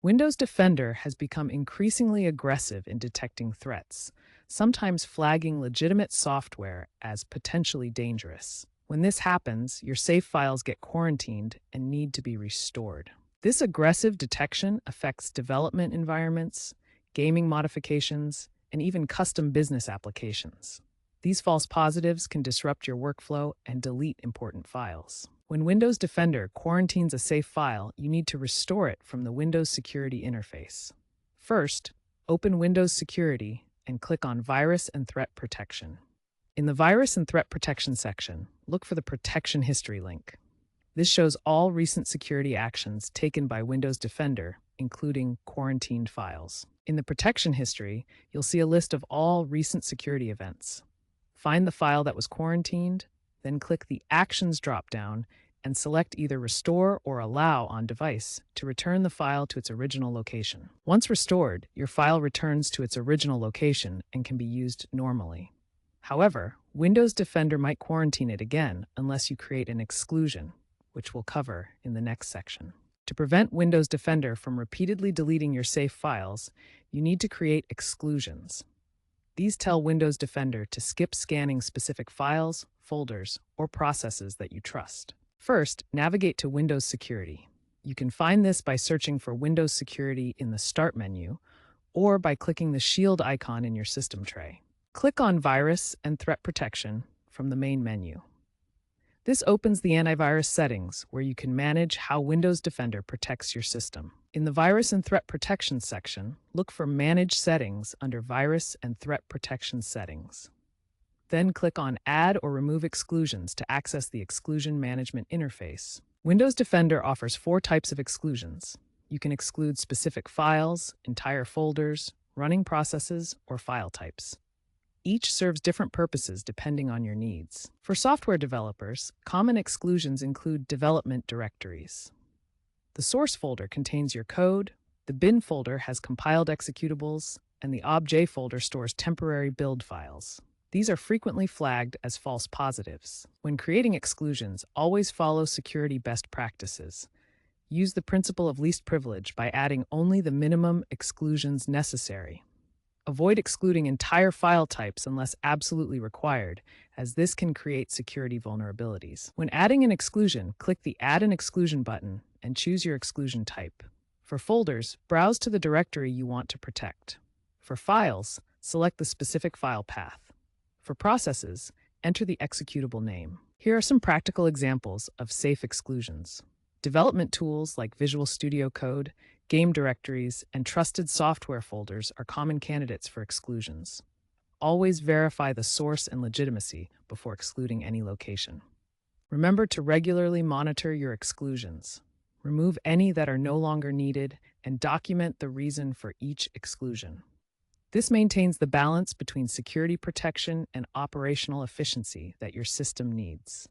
Windows Defender has become increasingly aggressive in detecting threats, sometimes flagging legitimate software as potentially dangerous. When this happens, your save files get quarantined and need to be restored. This aggressive detection affects development environments, gaming modifications, and even custom business applications. These false positives can disrupt your workflow and delete important files. When Windows Defender quarantines a safe file, you need to restore it from the Windows Security interface. First, open Windows Security and click on Virus and Threat Protection. In the Virus and Threat Protection section, look for the Protection History link. This shows all recent security actions taken by Windows Defender, including quarantined files. In the Protection History, you'll see a list of all recent security events. Find the file that was quarantined, then click the Actions dropdown and select either Restore or Allow on device to return the file to its original location. Once restored, your file returns to its original location and can be used normally. However, Windows Defender might quarantine it again unless you create an exclusion, which we'll cover in the next section. To prevent Windows Defender from repeatedly deleting your safe files, you need to create exclusions. These tell Windows Defender to skip scanning specific files, folders, or processes that you trust. First, navigate to Windows Security. You can find this by searching for Windows Security in the Start menu or by clicking the shield icon in your system tray. Click on Virus and Threat Protection from the main menu. This opens the antivirus settings where you can manage how Windows Defender protects your system. In the Virus and Threat Protection section, look for Manage Settings under Virus and Threat Protection Settings. Then click on Add or Remove Exclusions to access the Exclusion Management interface. Windows Defender offers 4 types of exclusions. You can exclude specific files, entire folders, running processes, or file types. Each serves different purposes depending on your needs. For software developers, common exclusions include development directories. The source folder contains your code, the bin folder has compiled executables, and the obj folder stores temporary build files. These are frequently flagged as false positives. When creating exclusions, always follow security best practices. Use the principle of least privilege by adding only the minimum exclusions necessary. Avoid excluding entire file types unless absolutely required, as this can create security vulnerabilities. When adding an exclusion, click the Add an Exclusion button and choose your exclusion type. For folders, browse to the directory you want to protect. For files, select the specific file path. For processes, enter the executable name. Here are some practical examples of safe exclusions. Development tools like Visual Studio Code, game directories, and trusted software folders are common candidates for exclusions. Always verify the source and legitimacy before excluding any location. Remember to regularly monitor your exclusions. Remove any that are no longer needed and document the reason for each exclusion. This maintains the balance between security protection and operational efficiency that your system needs.